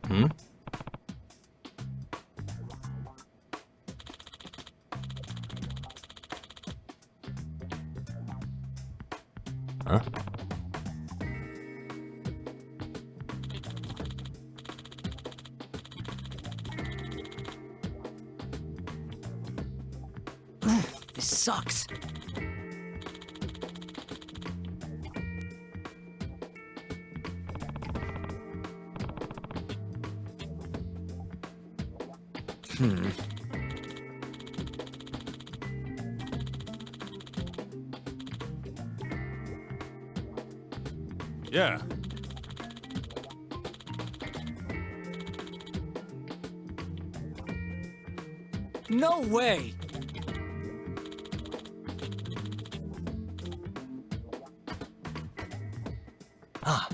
Hmm? Huh? This sucks. Yeah. No way! Ah.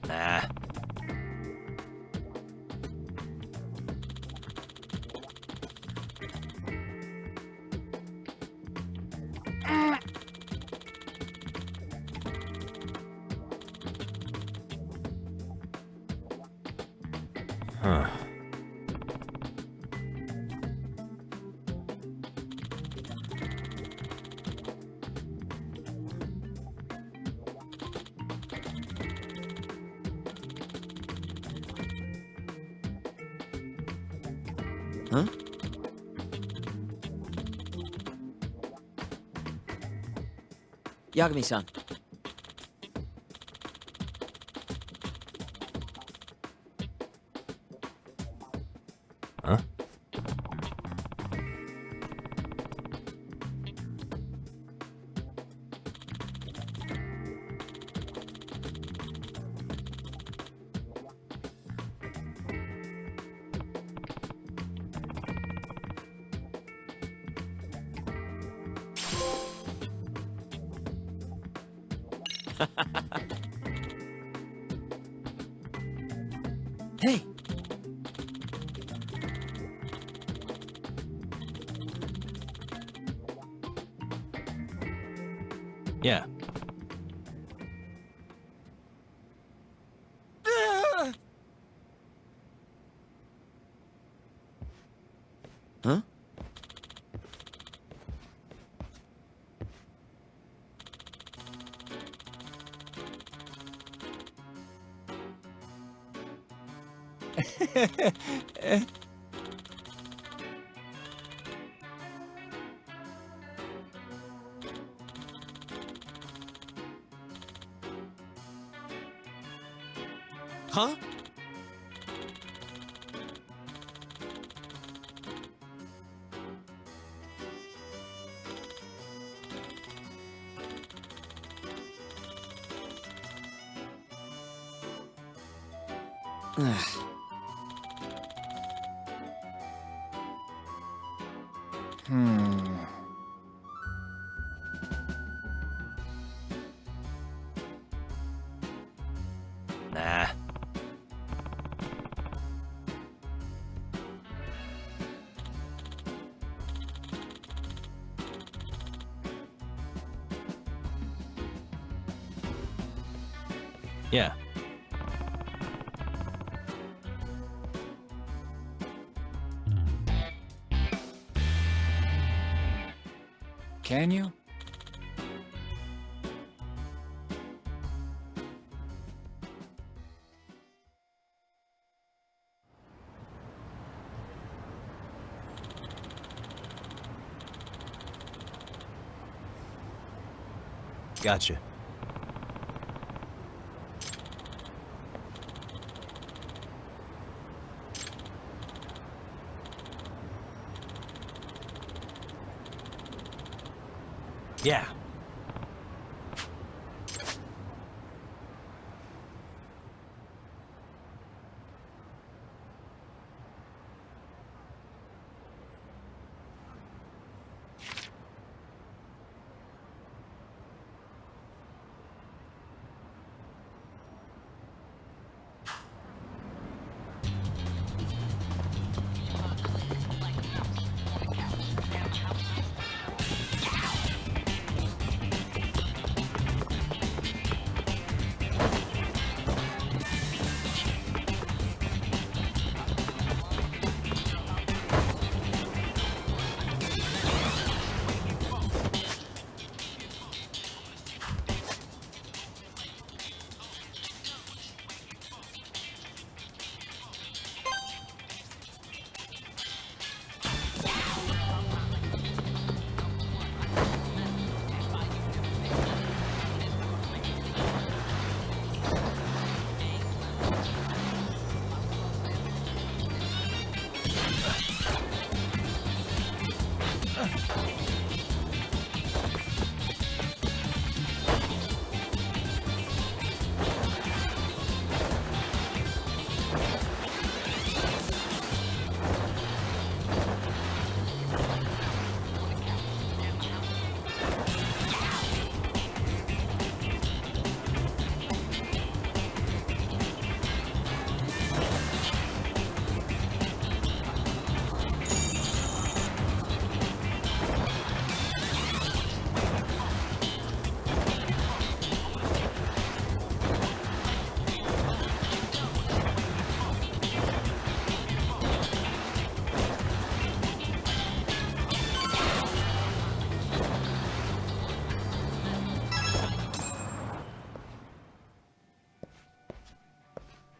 Nah. Huh. Huh? Yagami-san. Huh? Hey! Yeah. Huh? Huh? Nah. Yeah. Can you? Gotcha. Yeah.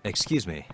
Excuse me.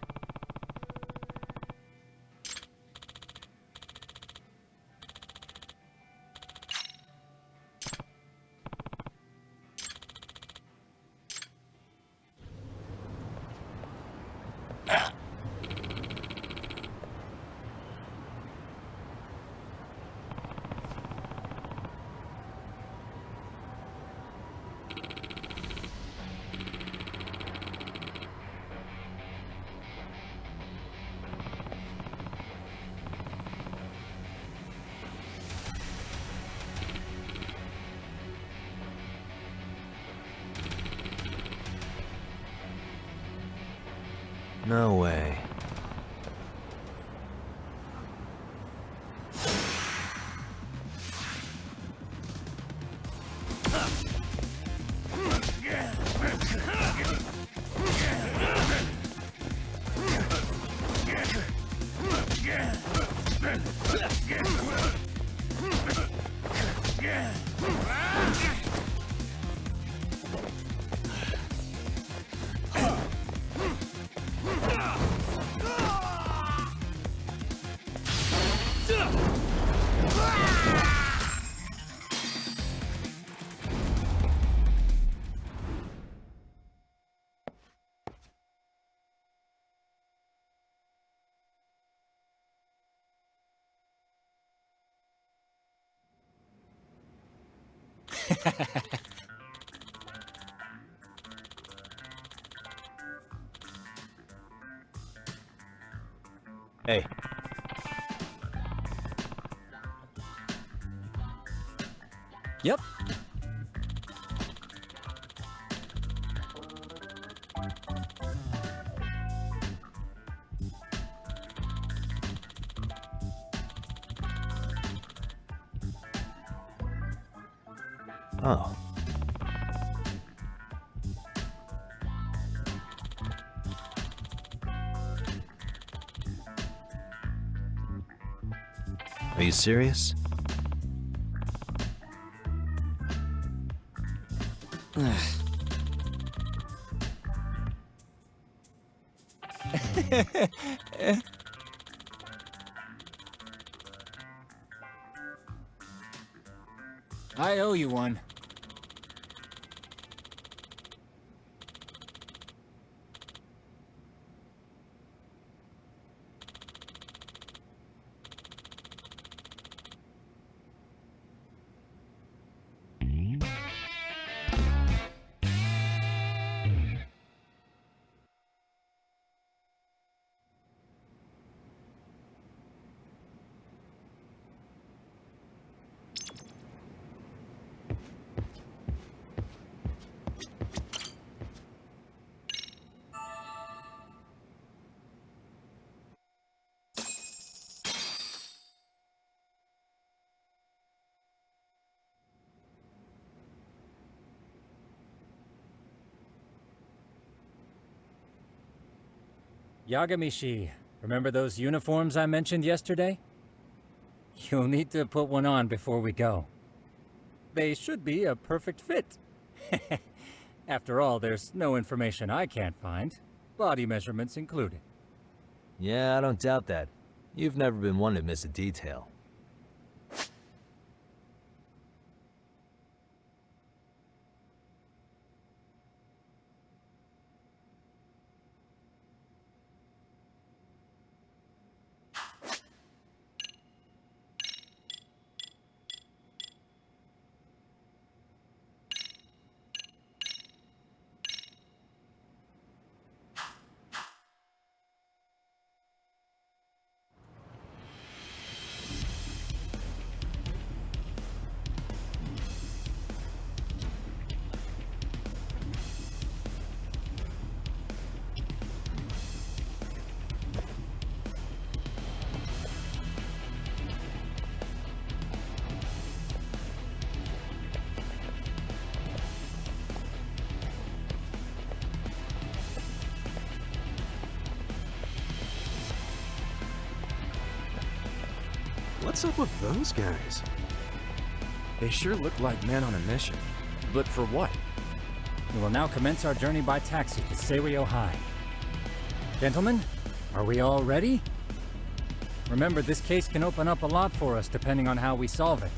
No way. Hey. Yep. Oh. Are you serious? I owe you one. Yagamishi, remember those uniforms I mentioned yesterday? You'll need to put one on before we go. They should be a perfect fit. After all, there's no information I can't find, body measurements included. Yeah, I don't doubt that. You've never been one to miss a detail. What's up with those guys? They sure look like men on a mission. But for what? We will now commence our journey by taxi to Seiryo High. Gentlemen, are we all ready? Remember, this case can open up a lot for us depending on how we solve it.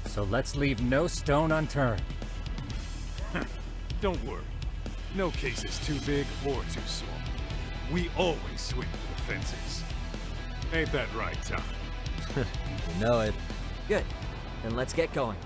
So let's leave no stone unturned. Don't worry. No case is too big or too small. We always swing for the fences. Ain't that right, Tom? You know it. Good. Then let's get going.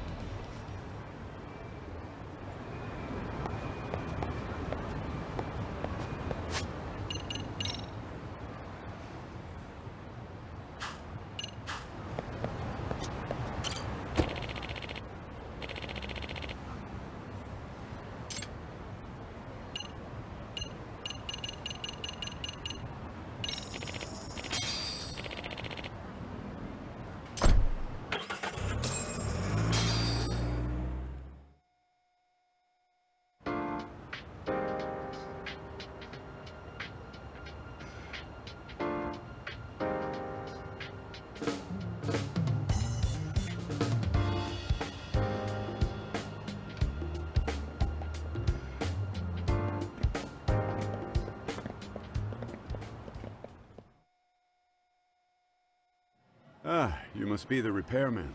Ah, you must be the repairman.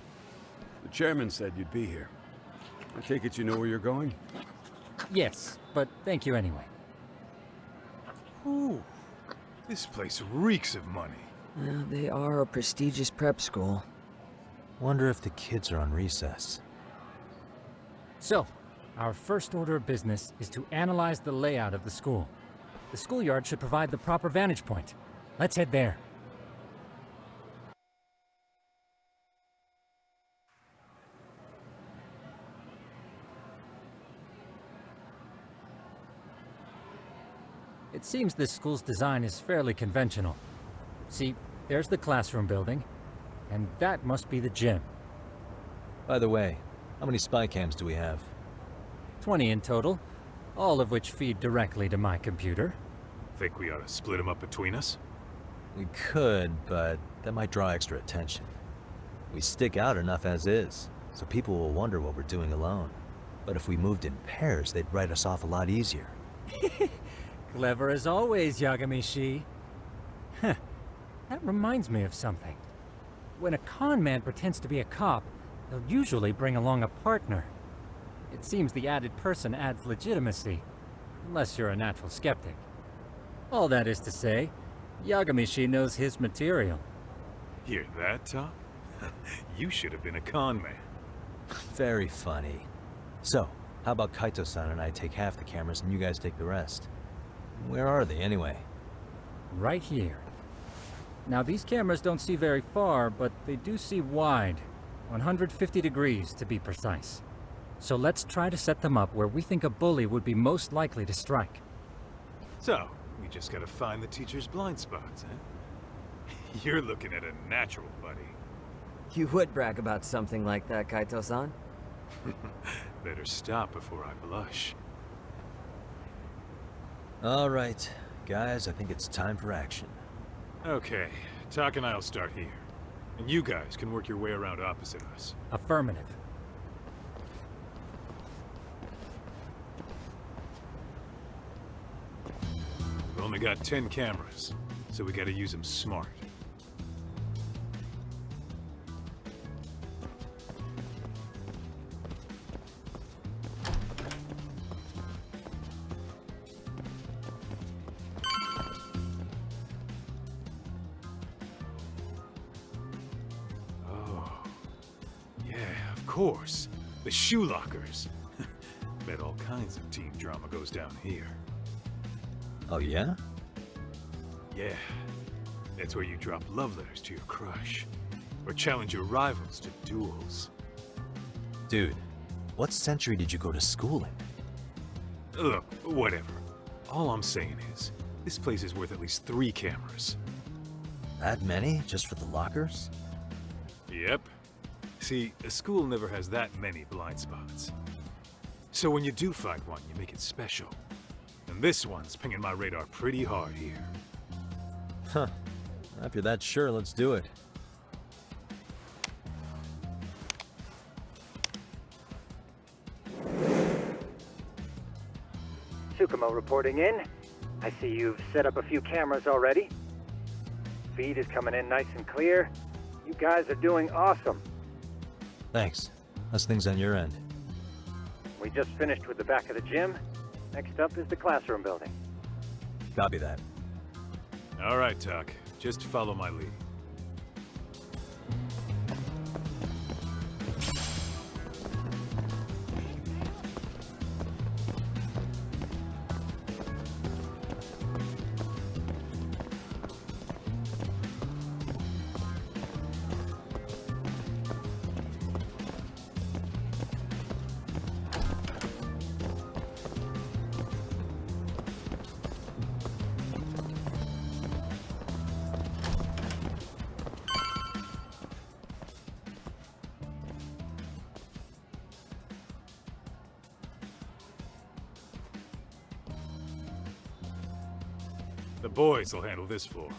The chairman said you'd be here. I take it you know where you're going? Yes, but thank you anyway. Ooh, this place reeks of money. They are a prestigious prep school. Wonder if the kids are on recess. So, our first order of business is to analyze the layout of the school. The schoolyard should provide the proper vantage point. Let's head there. It seems this school's design is fairly conventional. See, there's the classroom building, and that must be the gym. By the way, how many spy cams do we have? 20 in total, all of which feed directly to my computer. Think we ought to split them up between us? We could, but that might draw extra attention. We stick out enough as is, so people will wonder what we're doing alone. But if we moved in pairs, they'd write us off a lot easier. Clever as always, Yagami-shi. Huh. That reminds me of something. When a con man pretends to be a cop, they'll usually bring along a partner. It seems the added person adds legitimacy, unless you're a natural skeptic. All that is to say, Yagami-shi knows his material. Hear that, Tom? You should have been a con man. Very funny. So, how about Kaito-san and I take half the cameras and you guys take the rest? Where are they, anyway? Right here. Now, these cameras don't see very far, but they do see wide. 150 degrees, to be precise. So let's try to set them up where we think a bully would be most likely to strike. So, we just gotta find the teacher's blind spots, huh? You're looking at a natural, buddy. You would brag about something like that, Kaito-san. Better stop before I blush. All right, guys, I think it's time for action. Okay, Tak and I'll start here. And you guys can work your way around opposite us. Affirmative. We've only got 10 cameras, so we gotta use them smart. Of course, the shoe lockers. Bet all kinds of teen drama goes down here. Oh, yeah? Yeah, that's where you drop love letters to your crush, or challenge your rivals to duels. Dude, what century did you go to school in? Look, whatever. All I'm saying is, this place is worth at least 3 cameras. That many, just for the lockers? Yep. See, a school never has that many blind spots. So when you do find one, you make it special. And this one's pinging my radar pretty hard here. Huh. If you're that sure, let's do it. Tsukumo reporting in. I see you've set up a few cameras already. Feed is coming in nice and clear. You guys are doing awesome. Thanks. How's things on your end? We just finished with the back of the gym. Next up is the classroom building. Copy that. All right, Tuck. Just follow my lead. The boys will handle this floor.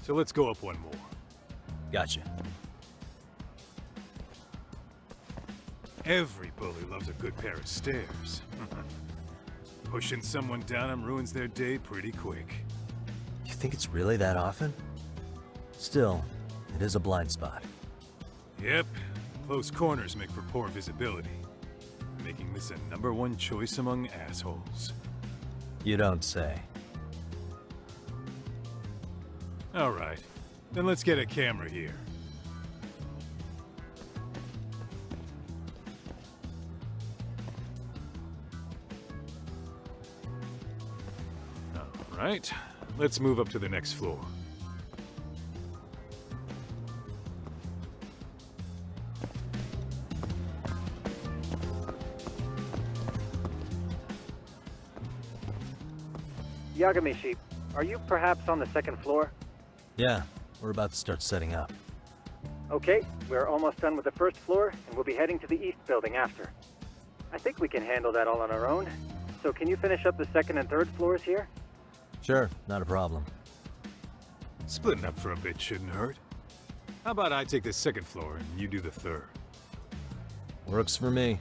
So let's go up one more. Gotcha. Every bully loves a good pair of stairs. Pushing someone down them ruins their day pretty quick. You think it's really that often? Still, it is a blind spot. Yep, close corners make for poor visibility, making this a #1 choice among assholes. You don't say. All right, then let's get a camera here. All right, let's move up to the next floor. Yagami-shi, are you perhaps on the second floor? Yeah, we're about to start setting up. Okay, we're almost done with the first floor, and we'll be heading to the east building after. I think we can handle that all on our own. So can you finish up the second and third floors here? Sure, not a problem. Splitting up for a bit shouldn't hurt. How about I take the second floor and you do the third? Works for me.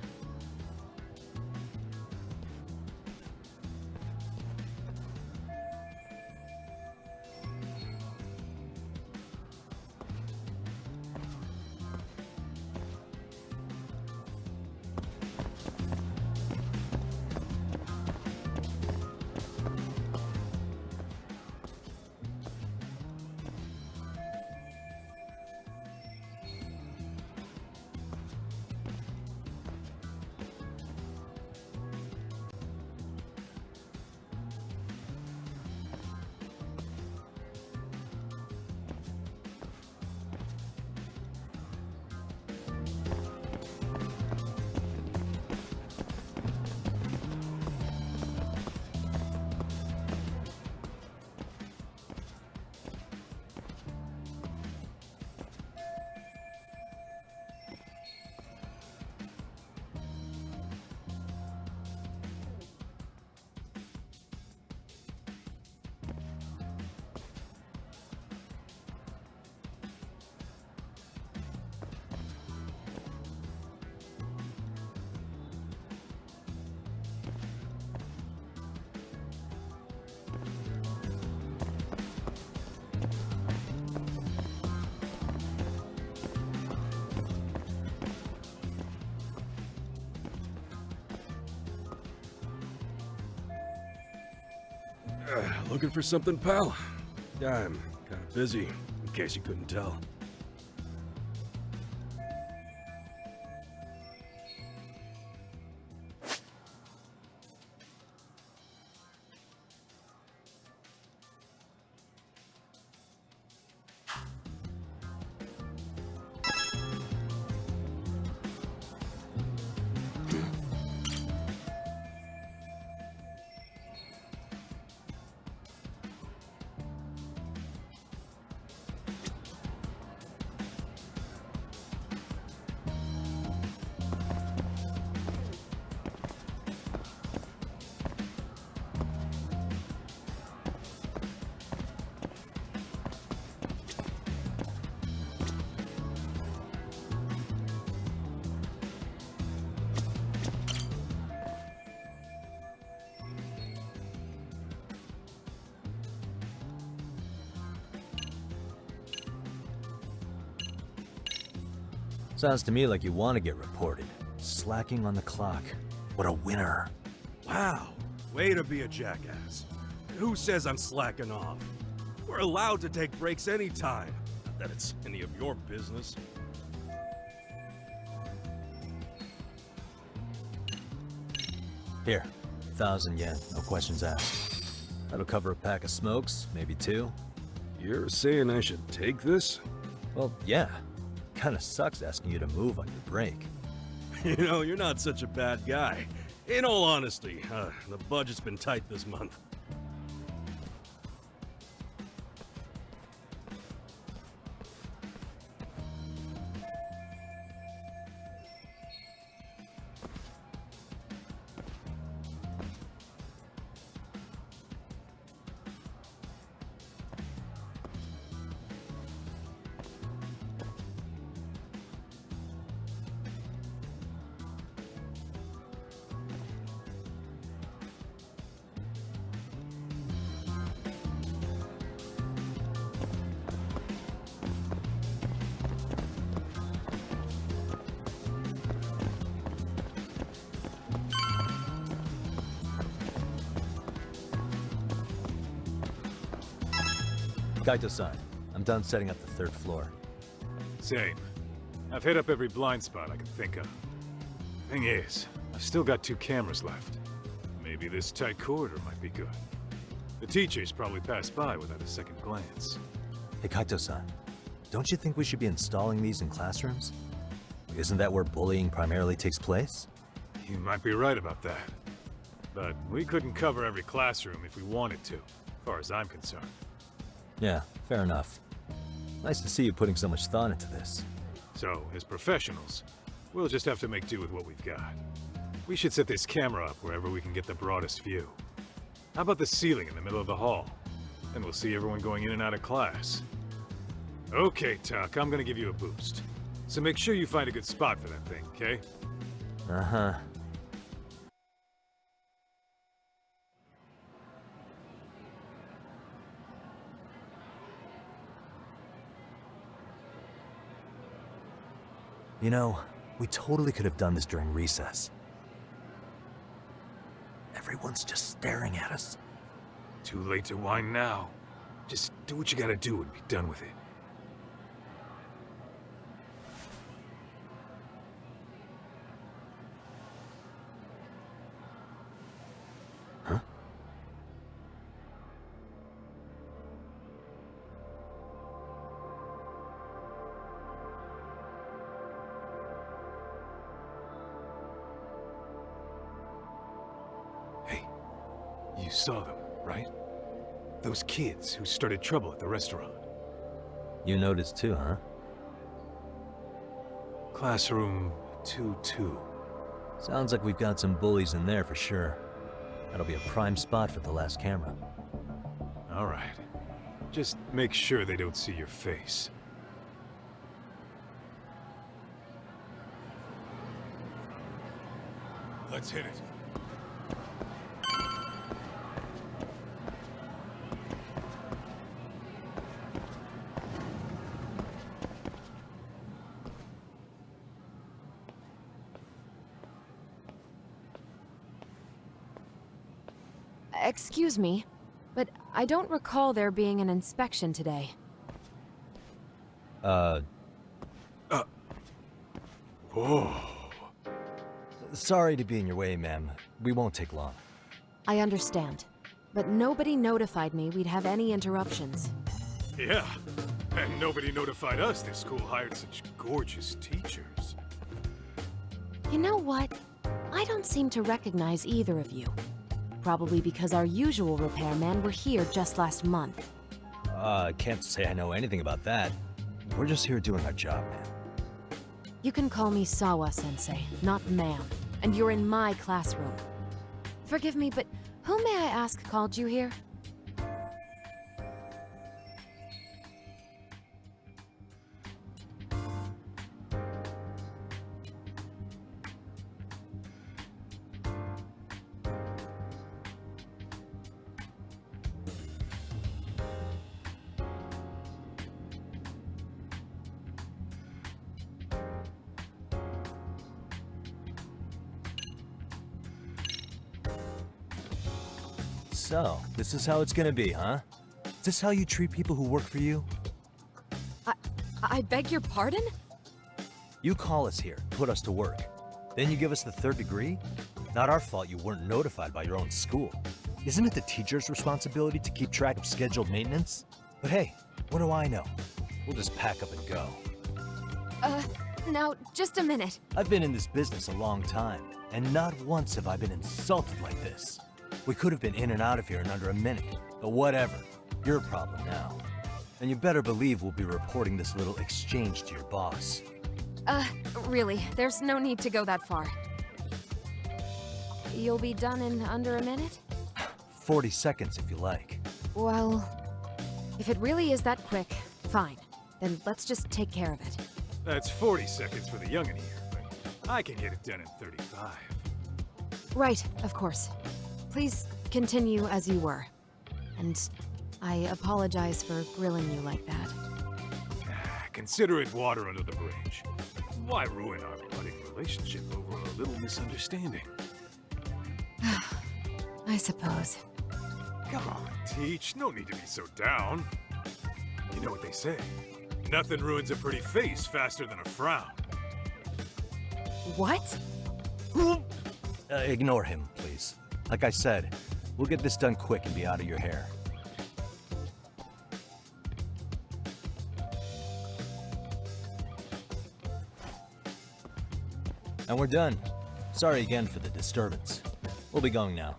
Looking for something, pal? Yeah, I'm kind of busy, in case you couldn't tell. Sounds to me like you want to get reported. Slacking on the clock. What a winner. Wow, way to be a jackass. Who says I'm slacking off? We're allowed to take breaks anytime. Not that it's any of your business. Here, 1,000 yen, no questions asked. That'll cover a pack of smokes, maybe 2. You're saying I should take this? Well, yeah. Kinda sucks asking you to move on your break. You know, you're not such a bad guy. In all honesty, the budget's been tight this month. Kaito-san, I'm done setting up the 3rd floor. Same. I've hit up every blind spot I can think of. Thing is, I've still got 2 cameras left. Maybe this tight corridor might be good. The teachers probably passed by without a second glance. Hey Kaito-san, don't you think we should be installing these in classrooms? Isn't that where bullying primarily takes place? You might be right about that. But we couldn't cover every classroom if we wanted to, as far as I'm concerned. Yeah, fair enough. Nice to see you putting so much thought into this. So, as professionals, we'll just have to make do with what we've got. We should set this camera up wherever we can get the broadest view. How about the ceiling in the middle of the hall? Then we'll see everyone going in and out of class. Okay, Tuck, I'm gonna give you a boost. So make sure you find a good spot for that thing, okay? Uh-huh. You know, we totally could have done this during recess. Everyone's just staring at us. Too late to whine now. Just do what you gotta do and be done with it. Huh? Hey, you saw them, right? Those kids who started trouble at the restaurant. You noticed too, huh? Classroom 2-2. Sounds like we've got some bullies in there for sure. That'll be a prime spot for the last camera. All right. Just make sure they don't see your face. Let's hit it. Excuse me, but I don't recall there being an inspection today. Whoa. Sorry to be in your way, ma'am. We won't take long. I understand, but nobody notified me we'd have any interruptions. Yeah, and nobody notified us this school hired such gorgeous teachers. You know what? I don't seem to recognize either of you. Probably because our usual repairmen were here just last month. Can't say I know anything about that. We're just here doing our job, man. You can call me Sawa-sensei, not ma'am, and you're in my classroom. Forgive me, but who may I ask called you here? So, this is how it's gonna be, huh? Is this how you treat people who work for you? I beg your pardon? You call us here, put us to work. Then you give us the third degree? Not our fault you weren't notified by your own school. Isn't it the teacher's responsibility to keep track of scheduled maintenance? But hey, what do I know? We'll just pack up and go. Now, just a minute. I've been in this business a long time, and not once have I been insulted like this. We could have been in and out of here in under a minute, but whatever. Your problem now. And you better believe we'll be reporting this little exchange to your boss. Really, there's no need to go that far. You'll be done in under a minute? 40 seconds if you like. Well, if it really is that quick, fine. Then let's just take care of it. That's 40 seconds for the youngin' here, but I can get it done in 35. Right, of course. Please continue as you were. And I apologize for grilling you like that. Consider it water under the bridge. Why ruin our budding relationship over a little misunderstanding? I suppose. Come on, Teach. No need to be so down. You know what they say. Nothing ruins a pretty face faster than a frown. What? Ignore him, please. Like I said, we'll get this done quick and be out of your hair. And we're done. Sorry again for the disturbance. We'll be going now.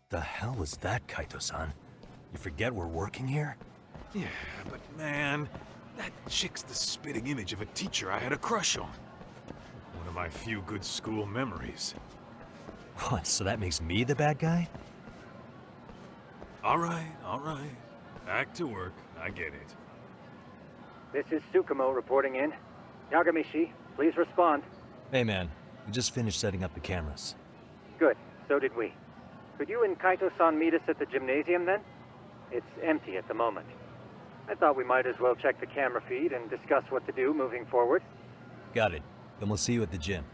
The hell was that, Kaito-san? You forget we're working here? Yeah, but man, that chick's the spitting image of a teacher I had a crush on. One of my few good school memories. What, so that makes me the bad guy? All right. Back to work. I get it. This is Tsukumo reporting in. Yagamishi, please respond. Hey man, we just finished setting up the cameras. Good, so did we. Could you and Kaito-san meet us at the gymnasium then? It's empty at the moment. I thought we might as well check the camera feed and discuss what to do moving forward. Got it. Then we'll see you at the gym.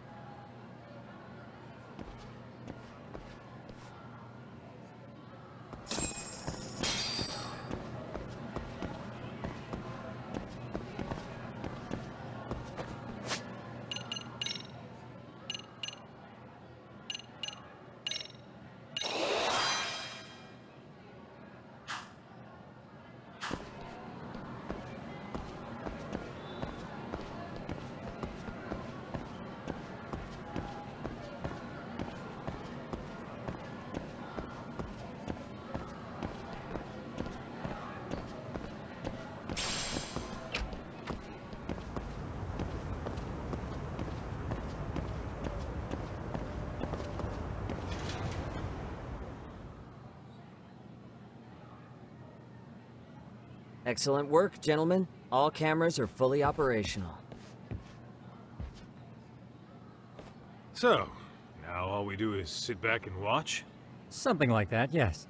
Excellent work, gentlemen. All cameras are fully operational. So, now all we do is sit back and watch? Something like that, yes.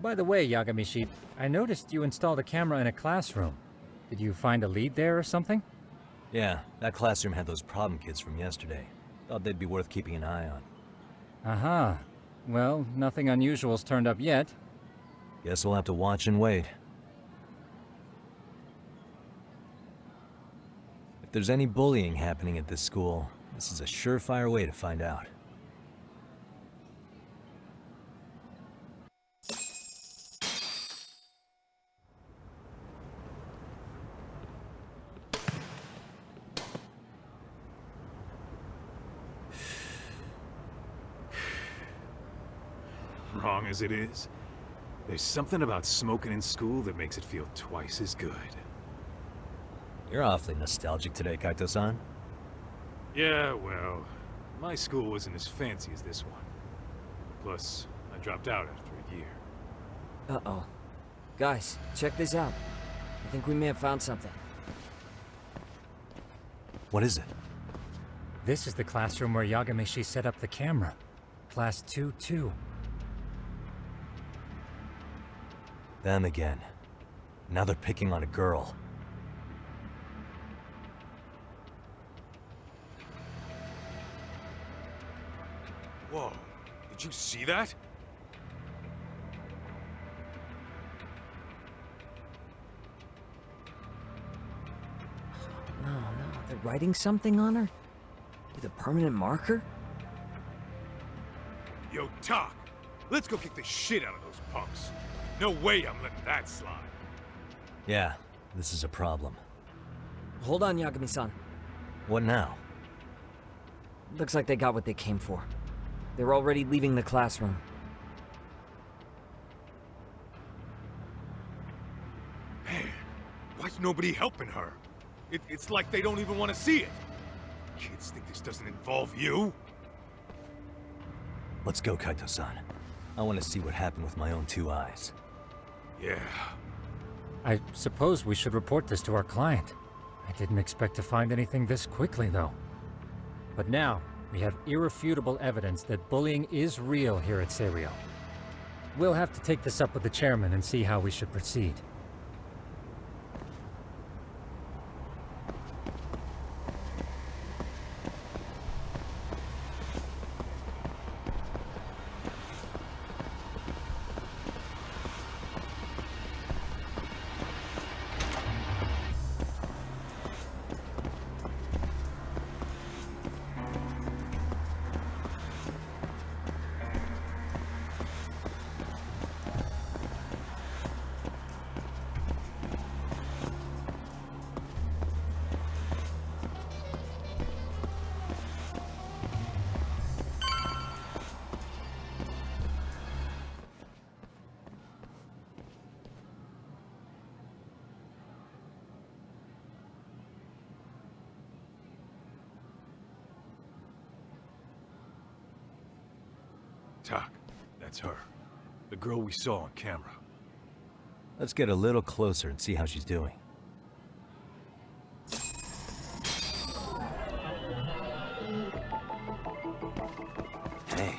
By the way, Yagamishi, I noticed you installed a camera in a classroom. Did you find a lead there or something? Yeah, that classroom had those problem kids from yesterday. Thought they'd be worth keeping an eye on. Aha. Well, nothing unusual's turned up yet. Guess we'll have to watch and wait. If there's any bullying happening at this school, this is a surefire way to find out. Wrong as it is, there's something about smoking in school that makes it feel twice as good. You're awfully nostalgic today, Kaito-san. Yeah, well, my school wasn't as fancy as this one. Plus, I dropped out after a year. Uh-oh. Guys, check this out. I think we may have found something. What is it? This is the classroom where Yagamishi set up the camera. Class 2-2. Them again. Now they're picking on a girl. Whoa, did you see that? No, they're writing something on her? With a permanent marker? Yo, Talk, let's go kick the shit out of those punks. No way I'm letting that slide. Yeah, this is a problem. Hold on, Yagami-san. What now? Looks like they got what they came for. They're already leaving the classroom. Man, why's nobody helping her? It's like they don't even want to see it. Kids think this doesn't involve you? Let's go, Kaito-san. I want to see what happened with my own 2 eyes. Yeah. I suppose we should report this to our client. I didn't expect to find anything this quickly, though. But now, we have irrefutable evidence that bullying is real here at Serio. We'll have to take this up with the chairman and see how we should proceed. Talk, that's her. The girl we saw on camera. Let's get a little closer and see how she's doing. Hey.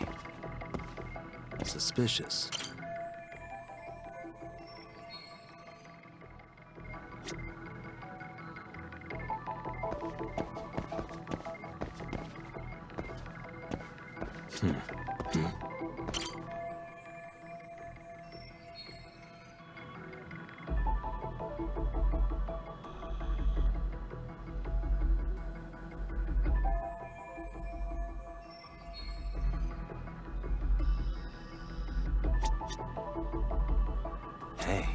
Suspicious. Hey.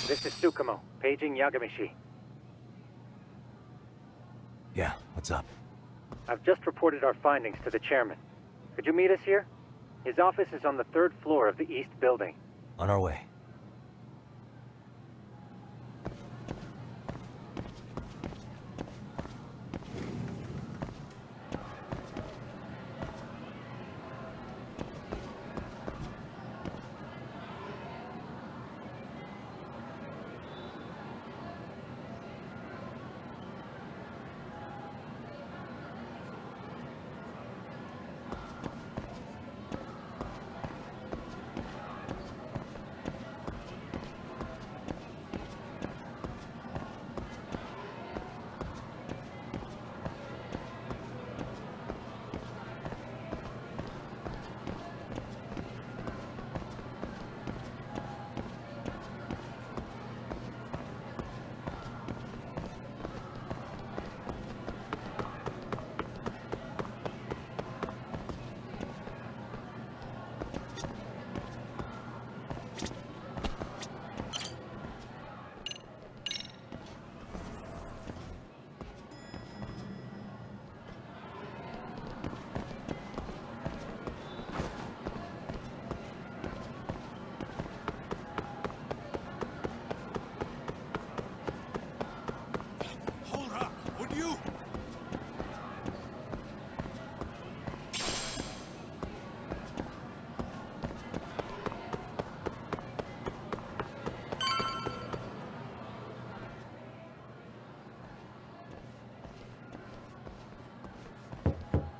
This is Tsukumo, paging Yagamishi. Yeah, what's up? I've just reported our findings to the chairman. Could you meet us here? His office is on the 3rd floor of the east building. On our way.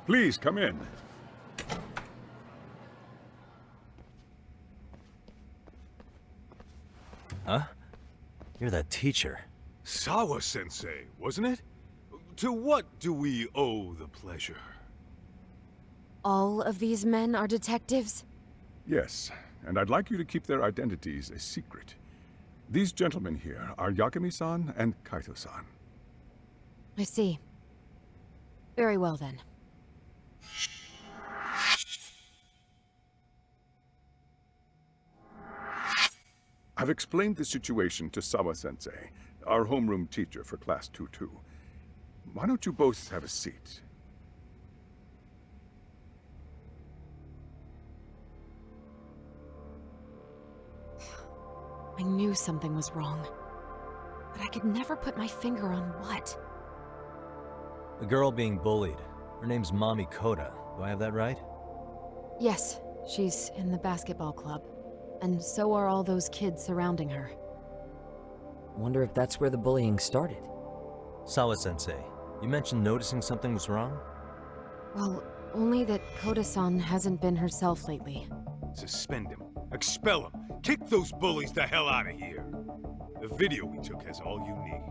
Please, come in. Huh? You're that teacher. Sawa-sensei, wasn't it? To what do we owe the pleasure? All of these men are detectives? Yes, and I'd like you to keep their identities a secret. These gentlemen here are Yagami-san and Kaito-san. I see. Very well then. I've explained the situation to Sawa-sensei, our homeroom teacher for Class 2-2. Why don't you both have a seat? I knew something was wrong. But I could never put my finger on what. The girl being bullied. Her name's Mami Koda. Do I have that right? Yes, she's in the basketball club. And so are all those kids surrounding her. Wonder if that's where the bullying started. Sawa-sensei, you mentioned noticing something was wrong? Well, only that Koda-san hasn't been herself lately. Suspend him. Expel him. Kick those bullies the hell out of here. The video we took has all you need.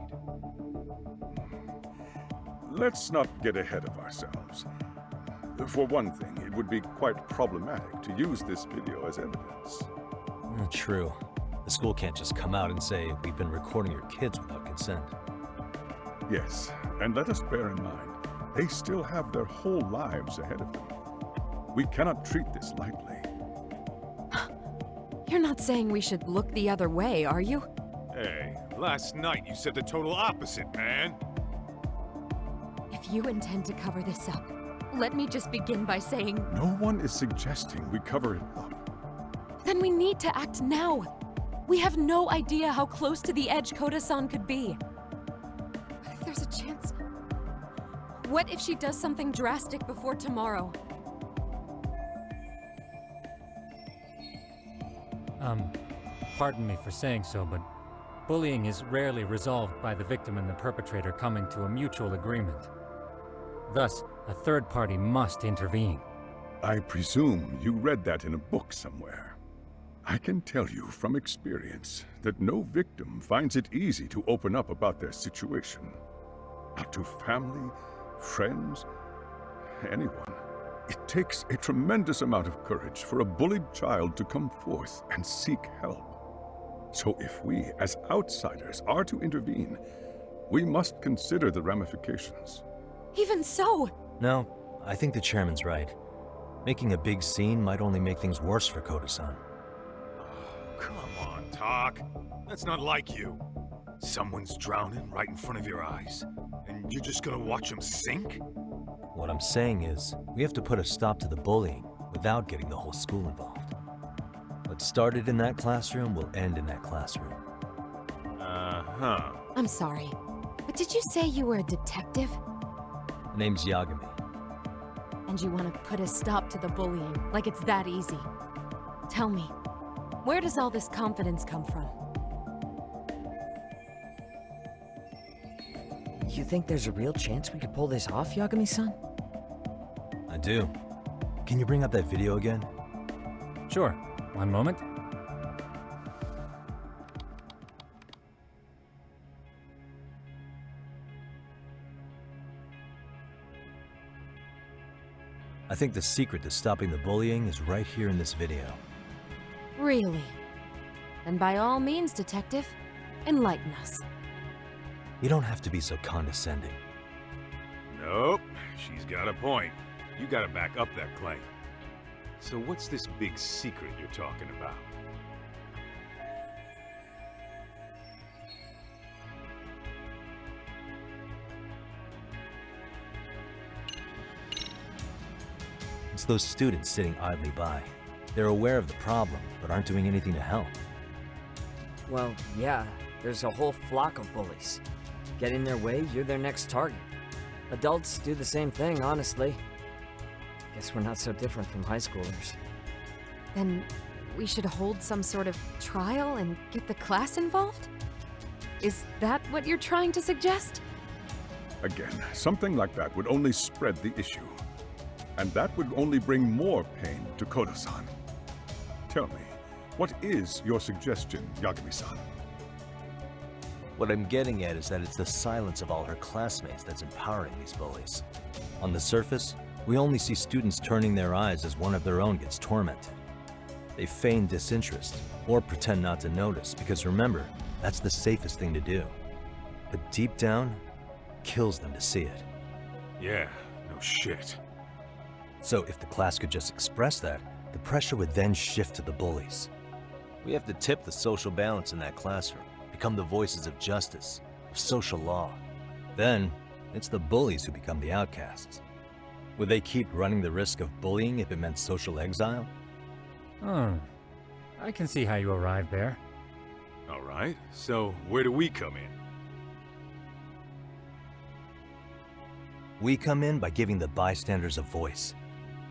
Let's not get ahead of ourselves. For one thing, it would be quite problematic to use this video as evidence. True. The school can't just come out and say, we've been recording your kids without consent. Yes, and let us bear in mind, they still have their whole lives ahead of them. We cannot treat this lightly. You're not saying we should look the other way, are you? Hey, last night you said the total opposite, man. If you intend to cover this up, let me just begin by saying... No one is suggesting we cover it up. Then we need to act now. We have no idea how close to the edge Koda-san could be. What if there's a chance? What if she does something drastic before tomorrow? Pardon me for saying so, but bullying is rarely resolved by the victim and the perpetrator coming to a mutual agreement. Thus, a third party must intervene. I presume you read that in a book somewhere. I can tell you from experience that no victim finds it easy to open up about their situation. Not to family, friends, anyone. It takes a tremendous amount of courage for a bullied child to come forth and seek help. So if we, as outsiders, are to intervene, we must consider the ramifications. Even so! No, I think the chairman's right. Making a big scene might only make things worse for Koda-san. Come on, Talk. That's not like you. Someone's drowning right in front of your eyes, and you're just gonna watch him sink? What I'm saying is, we have to put a stop to the bullying without getting the whole school involved. What started in that classroom will end in that classroom. Uh-huh. I'm sorry, but did you say you were a detective? The name's Yagami. And you want to put a stop to the bullying, like it's that easy. Tell me, where does all this confidence come from? You think there's a real chance we could pull this off, Yagami-san? I do. Can you bring up that video again? Sure. One moment. I think the secret to stopping the bullying is right here in this video. Really? Then by all means, detective, enlighten us. You don't have to be so condescending. Nope, she's got a point. You gotta back up that claim. So what's this big secret you're talking about? It's those students sitting idly by. They're aware of the problem, but aren't doing anything to help. Well, yeah, there's a whole flock of bullies. Get in their way, you're their next target. Adults do the same thing, honestly. Guess we're not so different from high schoolers. Then we should hold some sort of trial and get the class involved? Is that what you're trying to suggest? Again, something like that would only spread the issue. And that would only bring more pain to Kodo-san. Tell me, what is your suggestion, Yagami-san? What I'm getting at is that it's the silence of all her classmates that's empowering these bullies. On the surface, we only see students turning their eyes as one of their own gets tormented. They feign disinterest, or pretend not to notice, because remember, that's the safest thing to do. But deep down, kills them to see it. Yeah, no shit. So if the class could just express that, the pressure would then shift to the bullies. We have to tip the social balance in that classroom, become the voices of justice, of social law. Then, it's the bullies who become the outcasts. Would they keep running the risk of bullying if it meant social exile? I can see how you arrived there. All right, so where do we come in? We come in by giving the bystanders a voice.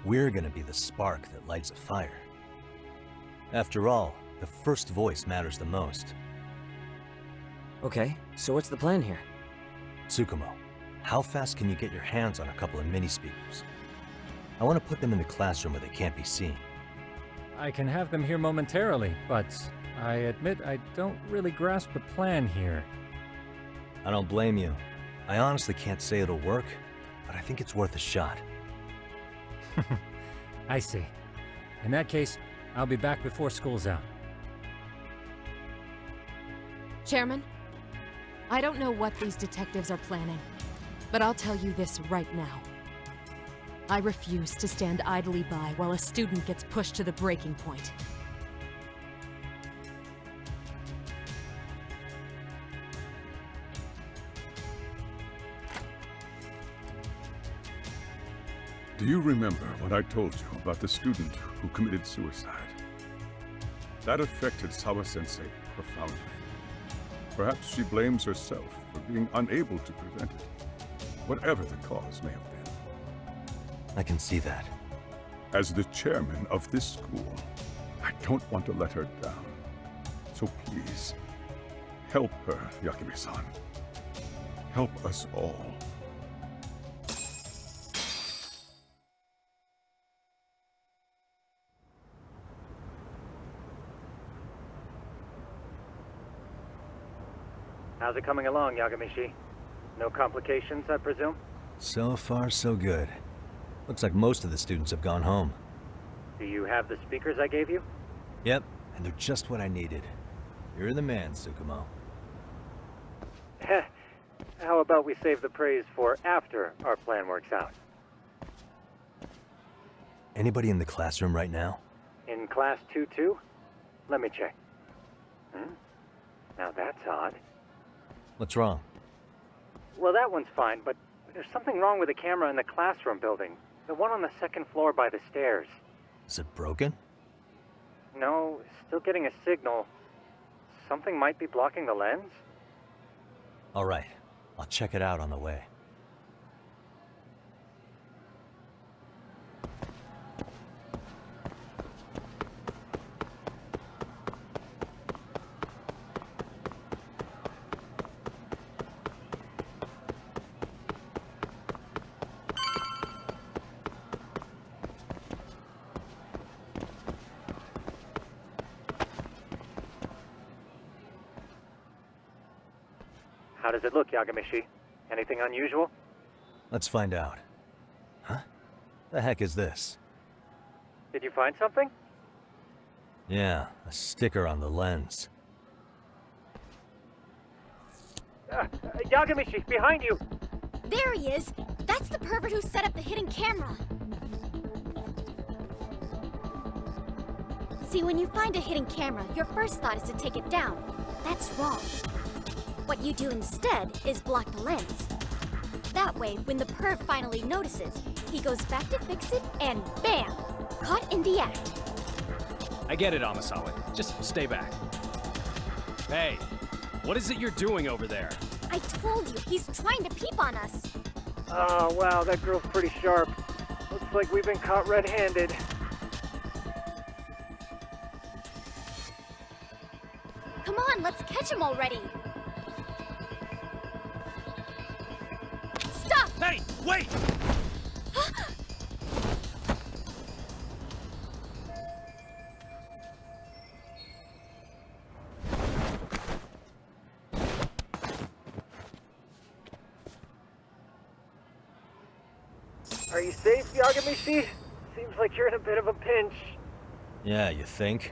We're gonna be the spark that lights a fire. After all, the first voice matters the most. Okay, so what's the plan here? Tsukumo, how fast can you get your hands on a couple of mini speakers? I want to put them in the classroom where they can't be seen. I can have them here momentarily, but I admit I don't really grasp the plan here. I don't blame you. I honestly can't say it'll work, but I think it's worth a shot. I see. In that case, I'll be back before school's out. Chairman, I don't know what these detectives are planning, but I'll tell you this right now. I refuse to stand idly by while a student gets pushed to the breaking point. Do you remember what I told you about the student who committed suicide? That affected Sawa-sensei profoundly. Perhaps she blames herself for being unable to prevent it, whatever the cause may have been. I can see that. As the chairman of this school, I don't want to let her down. So please, help her, Yagami-san. Help us all. How's it coming along, Yagamishi? No complications, I presume? So far, so good. Looks like most of the students have gone home. Do you have the speakers I gave you? Yep, and they're just what I needed. You're the man, Tsukumo. How about we save the praise for after our plan works out? Anybody in the classroom right now? In class 2-2? Let me check. Now that's odd. What's wrong? Well, that one's fine, but there's something wrong with the camera in the classroom building. The one on the second floor by the stairs. Is it broken? No, still getting a signal. Something might be blocking the lens? All right, I'll check it out on the way. How does it look, Yagamishi? Anything unusual? Let's find out. Huh? The heck is this? Did you find something? Yeah, a sticker on the lens. Yagamishi, behind you! There he is! That's the pervert who set up the hidden camera! See, when you find a hidden camera, your first thought is to take it down. That's wrong. What you do instead is block the lens. That way, when the perv finally notices, he goes back to fix it and bam! Caught in the act. I get it, Amasawa. Just stay back. Hey, what is it you're doing over there? I told you, he's trying to peep on us. Oh, wow, that girl's pretty sharp. Looks like we've been caught red-handed. Come on, let's catch him already. Stop! Hey, wait! Are you safe, Yagamishi? Seems like you're in a bit of a pinch. Yeah, you think?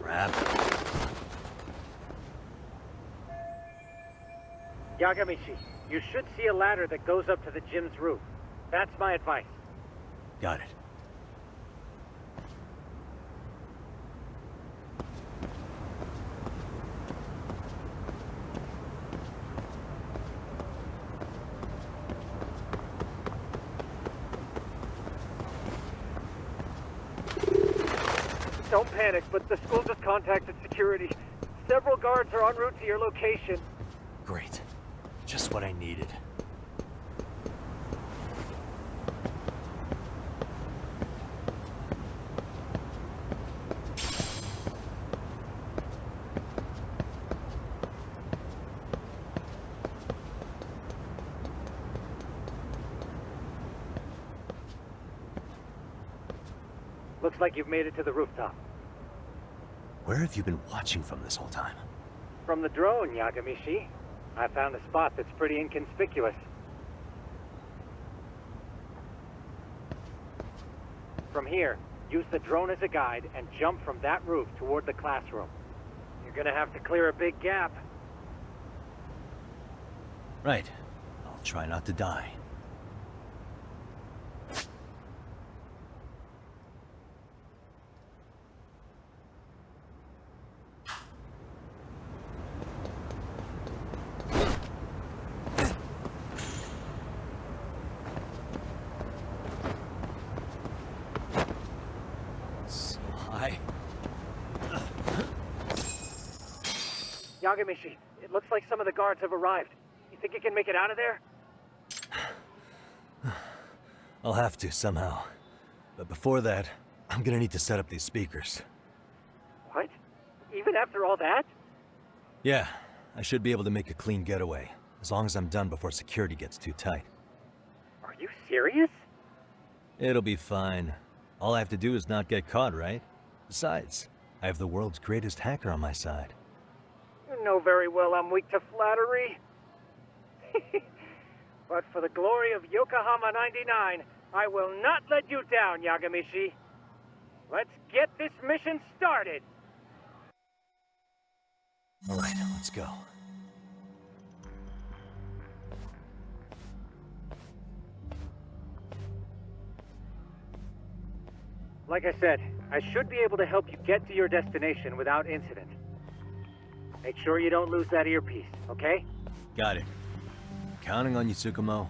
Crap. Yagamishi, you should see a ladder that goes up to the gym's roof. That's my advice. Got it. Don't panic, but the school just contacted security. Several guards are en route to your location. Great. Just what I needed. Looks like you've made it to the rooftop. Where have you been watching from this whole time? From the drone, Yagamishi. I found a spot that's pretty inconspicuous. From here, use the drone as a guide and jump from that roof toward the classroom. You're gonna have to clear a big gap. Right. I'll try not to die. Yagamishi, it looks like some of the guards have arrived. You think you can make it out of there? I'll have to, somehow. But before that, I'm gonna need to set up these speakers. What? Even after all that? Yeah, I should be able to make a clean getaway, as long as I'm done before security gets too tight. Are you serious? It'll be fine. All I have to do is not get caught, right? Besides, I have the world's greatest hacker on my side. You know very well I'm weak to flattery. But for the glory of Yokohama 99, I will not let you down, Yagamishi. Let's get this mission started. All right, let's go. Like I said, I should be able to help you get to your destination without incident. Make sure you don't lose that earpiece, okay? Got it. Counting on you, Tsukumo.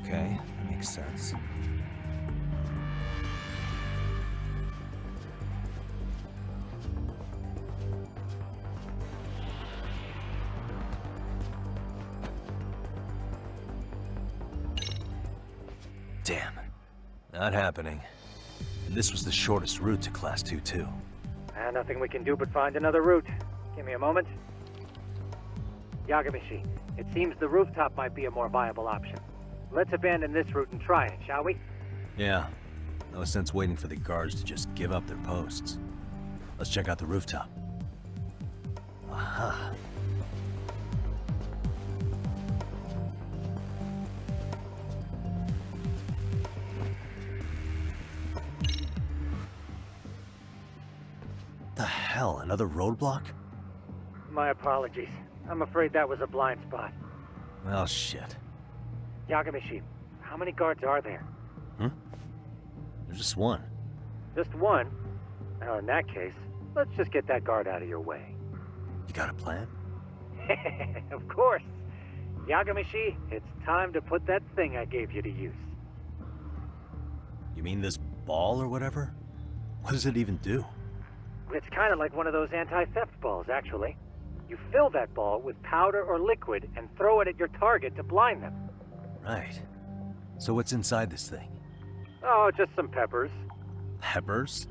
Okay, that makes sense. Damn. Not happening. This was the shortest route to Class 2, too. Nothing we can do but find another route. Give me a moment. Yagamishi, it seems the rooftop might be a more viable option. Let's abandon this route and try it, shall we? Yeah. No sense waiting for the guards to just give up their posts. Let's check out the rooftop. Aha. hell, another roadblock? My apologies. I'm afraid that was a blind spot. Well, shit. Yagamishi, how many guards are there? There's just one. Just one? Well, in that case, let's just get that guard out of your way. You got a plan? Of course. Yagamishi, it's time to put that thing I gave you to use. You mean this ball or whatever? What does it even do? It's kind of like one of those anti-theft balls, actually. You fill that ball with powder or liquid and throw it at your target to blind them. Right. So what's inside this thing? Oh, just some peppers. Peppers?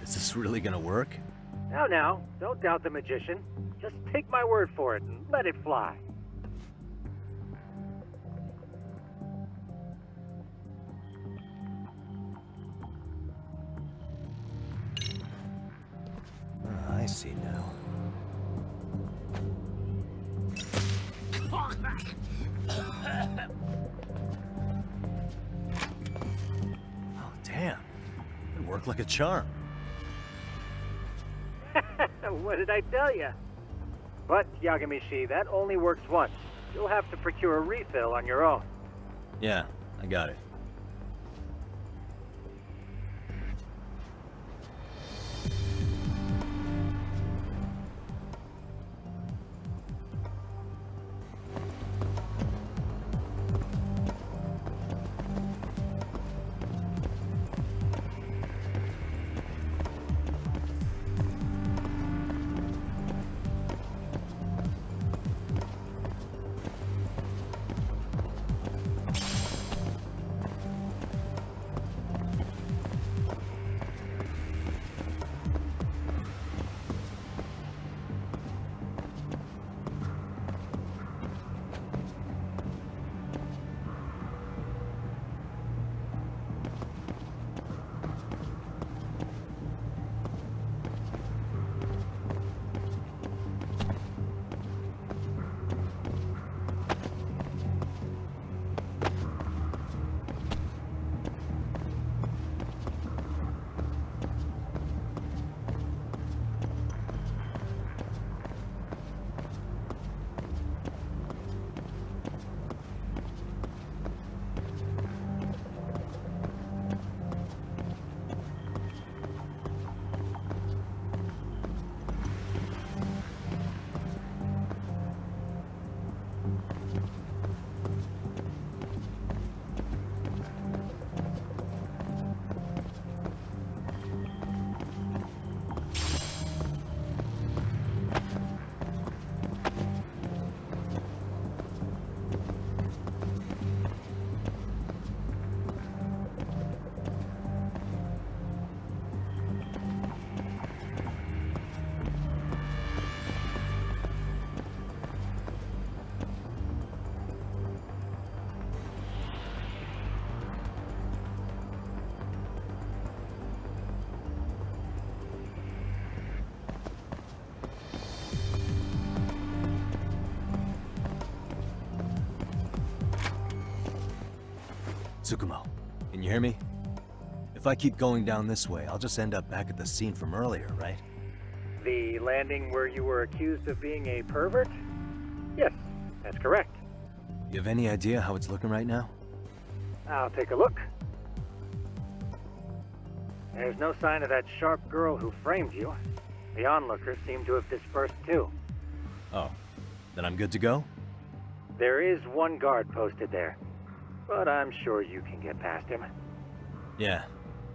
Is this really gonna work? Now, don't doubt the magician. Just take my word for it and let it fly. I see now. Oh, damn. It worked like a charm. What did I tell you? But, Yagamishi, that only works once. You'll have to procure a refill on your own. Yeah, I got it. Tsukumo, can you hear me? If I keep going down this way, I'll just end up back at the scene from earlier, right? The landing where you were accused of being a pervert? Yes, that's correct. You have any idea how it's looking right now? I'll take a look. There's no sign of that sharp girl who framed you. The onlookers seem to have dispersed too. Oh, then I'm good to go? There is one guard posted there, but I'm sure you can get past him. Yeah,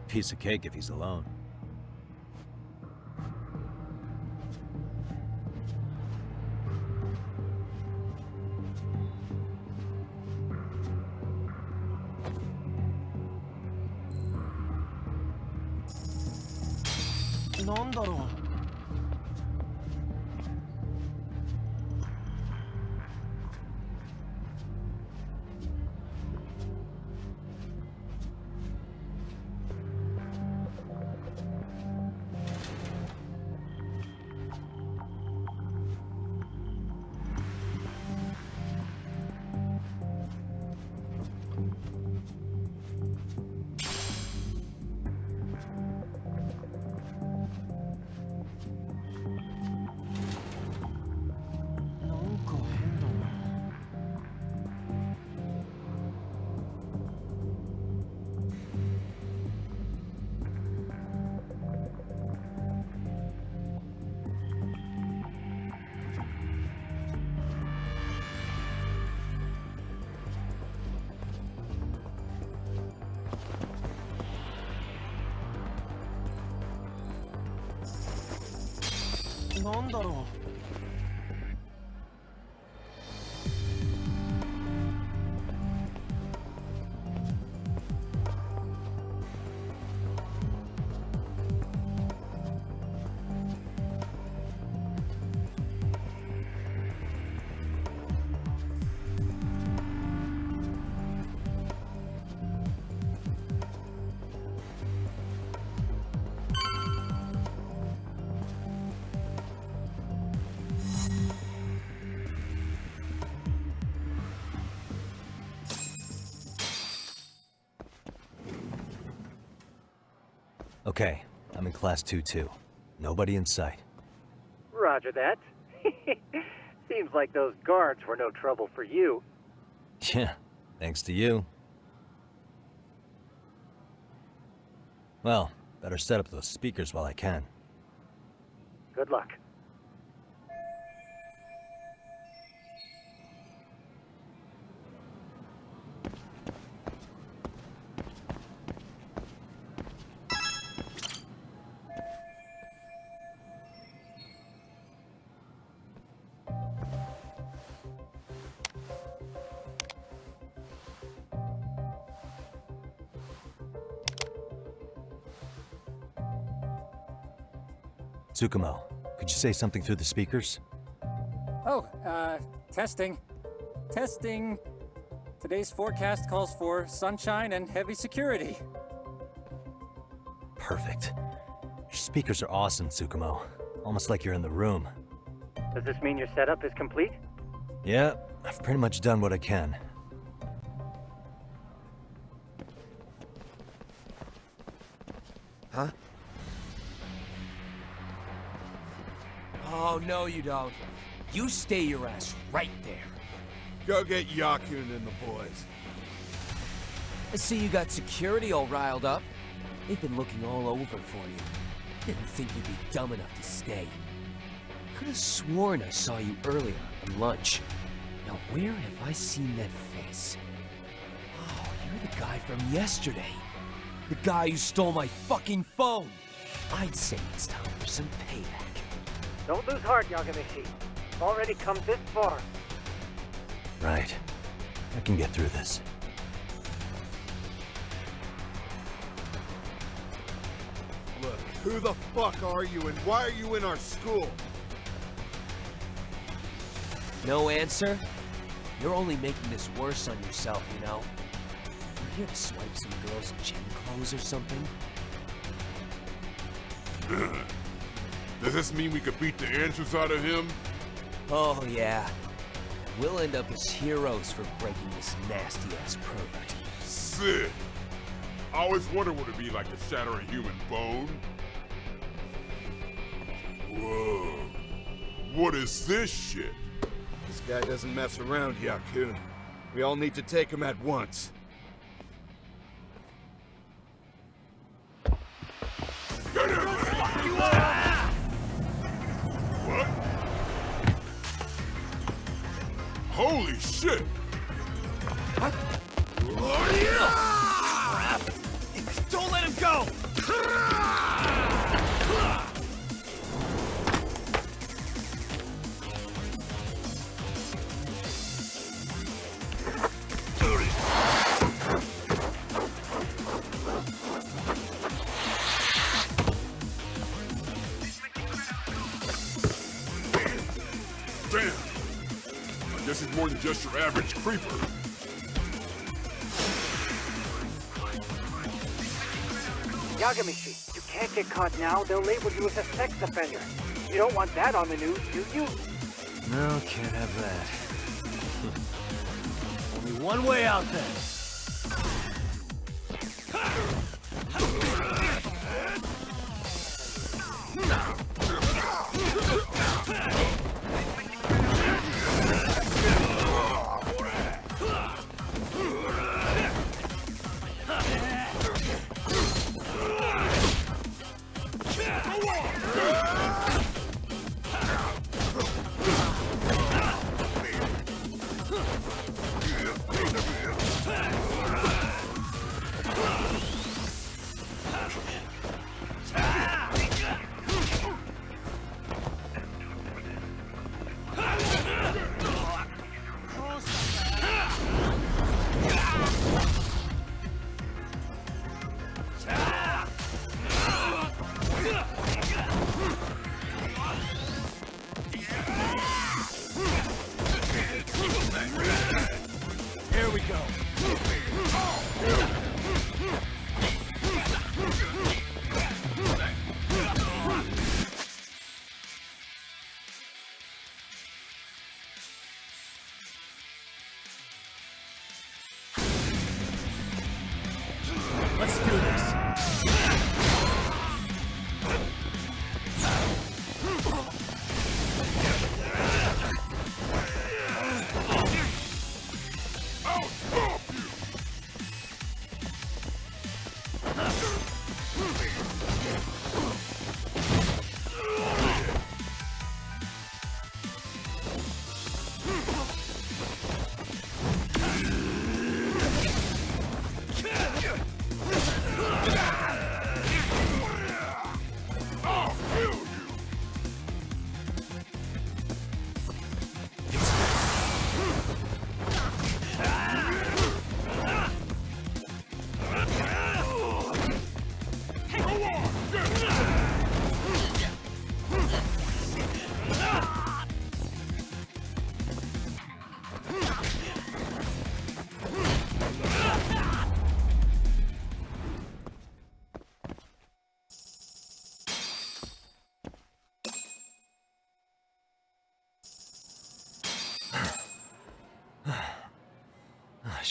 piece of cake if he's alone. なんだろう。Okay, I'm in class 2-2. Nobody in sight. Roger that. Seems like those guards were no trouble for you. Yeah, thanks to you. Well, better set up those speakers while I can. Good luck. Tsukumo, could you say something through the speakers? Oh, testing. Testing. Today's forecast calls for sunshine and heavy security. Perfect. Your speakers are awesome, Tsukumo. Almost like you're in the room. Does this mean your setup is complete? Yeah, I've pretty much done what I can. Huh? Oh, no you don't. You stay your ass right there. Go get Yakun and the boys. I see you got security all riled up. They've been looking all over for you. Didn't think you'd be dumb enough to stay. Could have sworn I saw you earlier on lunch. Now where have I seen that face? Oh, you're the guy from yesterday. The guy who stole my fucking phone. I'd say it's time for some payback. Don't lose heart, Yagamishi. Already come this far. Right. I can get through this. Look, who the fuck are you and why are you in our school? No answer? You're only making this worse on yourself, you know? You're here to swipe some girls' gym clothes or something? Does this mean we could beat the answers out of him? Oh, yeah. We'll end up as heroes for breaking this nasty-ass pervert. Sick! I always wondered what it'd be like to shatter a human bone. Whoa. What is this shit? This guy doesn't mess around, Yakun. We all need to take him at once. Get him! Fuck you up! What? Holy shit! Don't let him go! Damn! I guess he's more than just your average creeper. Yagamishi, you can't get caught now. They'll label you as a sex offender. You don't want that on the news, do you? No, can't have that. Only one way out then.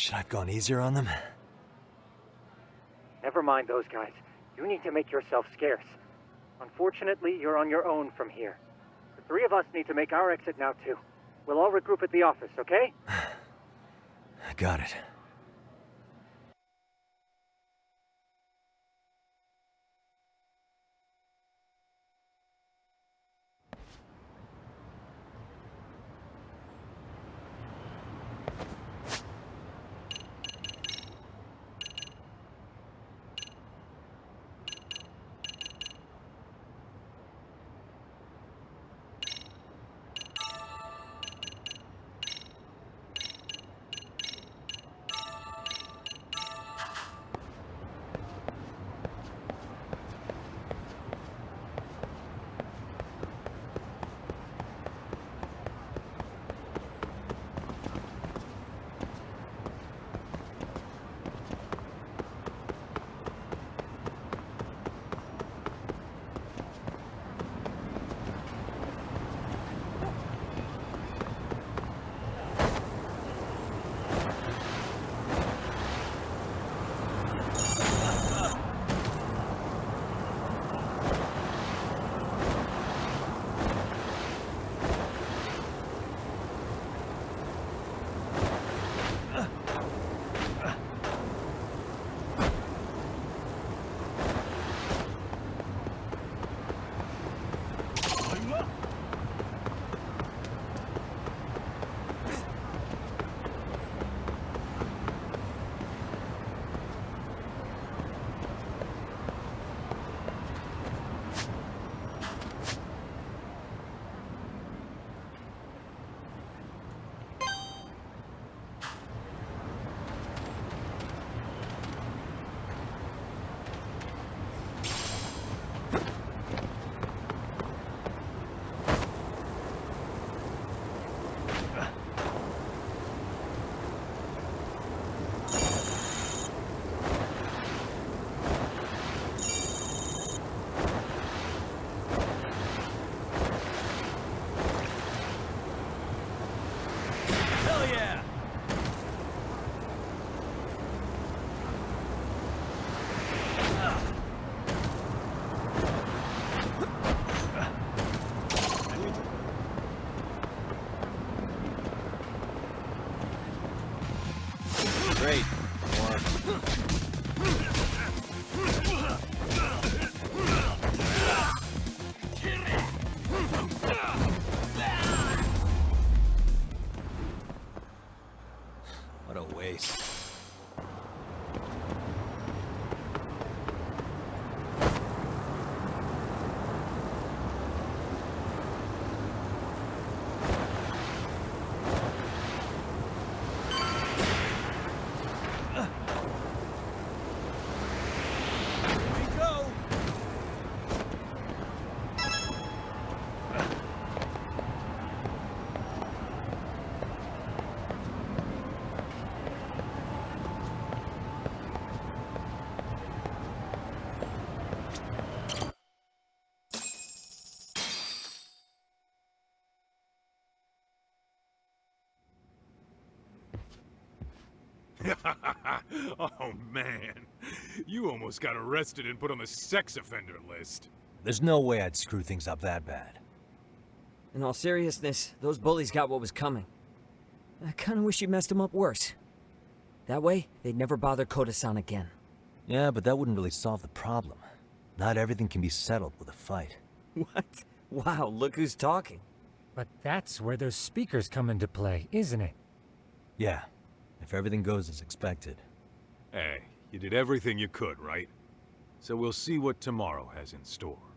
Should I have gone easier on them? Never mind those guys. You need to make yourself scarce. Unfortunately, you're on your own from here. The three of us need to make our exit now, too. We'll all regroup at the office, okay? Got it. Great. What a waste. Oh man, you almost got arrested and put on the sex offender list. There's no way I'd screw things up that bad. In all seriousness, those bullies got what was coming. I kinda wish you messed them up worse. That way, they'd never bother Koda-san again. Yeah, but that wouldn't really solve the problem. Not everything can be settled with a fight. What? Wow, look who's talking. But that's where those speakers come into play, isn't it? Yeah, if everything goes as expected. Hey, you did everything you could, right? So we'll see what tomorrow has in store.